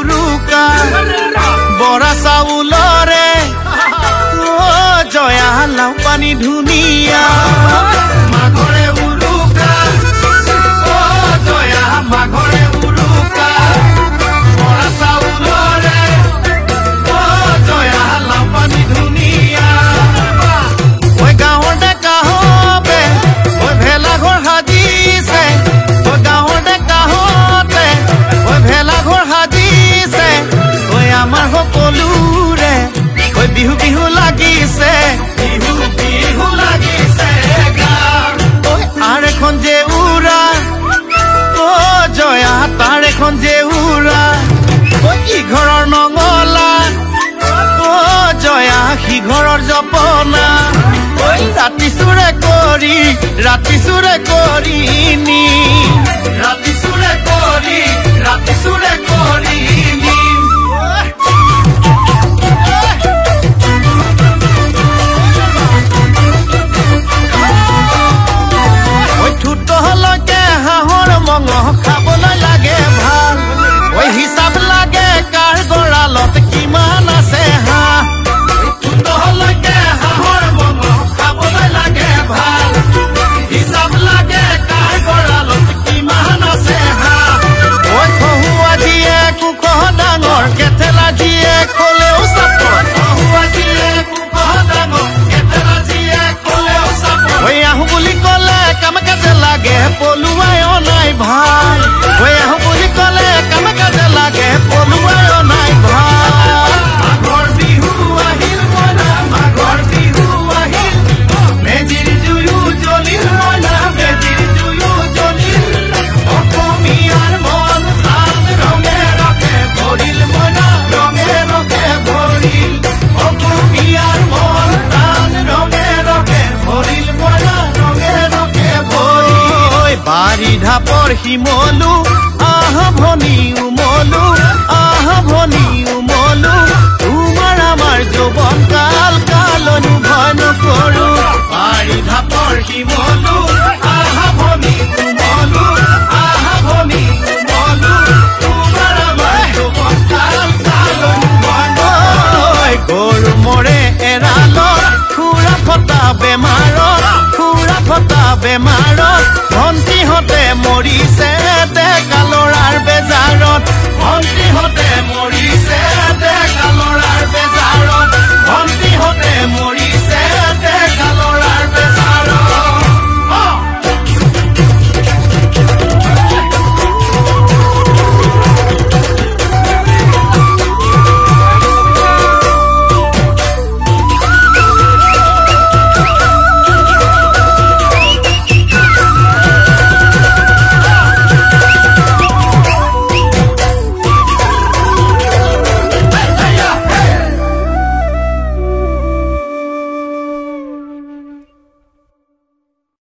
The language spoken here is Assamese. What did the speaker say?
উৰুকা বৰা চাউলৰে জয়া লাও পানী ধুনীয়া মাঘৰে উৰুকা জয়া মাঘৰে উৰুকা বৰা চাউলৰে জয়া লাও পানী ধুনীয়া ঐ গাঁৱৰ ডেকা হবে ঐ ভেলাঘৰ সাজিছে ঐ গাঁৱৰ ডেকা হতে ঐ ভেলাঘৰ সাজিছে ঐ আমাৰ সকলোৰে ঐ বিহু বিহু লাগিছে বিহু বিহু লাগিছে ঐ আৰু এখন যে উৰা জয়া তাৰ এখন যে উৰা ইঘৰৰ নঙলা জয়া সিঘৰৰ জপনা ৰাতি চুৰে কৰি নি ৰাতি চুৰে কৰি নি ঠুটলৈকে হাঁহৰ মঙহ খাবলৈ লাগে ভাল ঐ হিচাপ লাগে কাৰ গঁৰালত কিমান আছে হাঁহ ঠুটলৈকে হাঁহৰ মঙহ খাবলৈ লাগে ভাল হিচাপ লাগে কাৰ গঁৰালত কিমান আছে হাঁহ ঐ খহুৱা যিয়ে কুকহ ডাঙৰ কেথেলা যিয়ে ক'লেও চাপৰ খহুৱা যিয়ে কুকহ ডাঙৰ কেথেলা যিয়ে ক'লেও চাপৰ ঐ আহোঁ বুলি ক'লে কাম কাজে লাগে পলুৱাই অনাই ভাল ঐ আহোঁ বুলি ক'লে কাম কাজে লাগে পলুৱাই অনাই ভাল মাঘৰ বিহু আহিল মইনা মাঘৰ বিহু আহিল মেজিৰ জুয়ো জ্বলিল মইনা মেজিৰ জুয়ো জ্বলিল অসমীয়াৰ মন প্ৰাণ ৰঙে ৰঙে ভৰিল মইনা ৰঙে ৰঙে ভৰিল অসমীয়াৰ মন প্ৰাণ ৰঙে ৰঙে ভৰিল মইনা ৰঙে ৰঙে ভৰিল বাৰী ঢাপৰ শিমলু আহ ভনী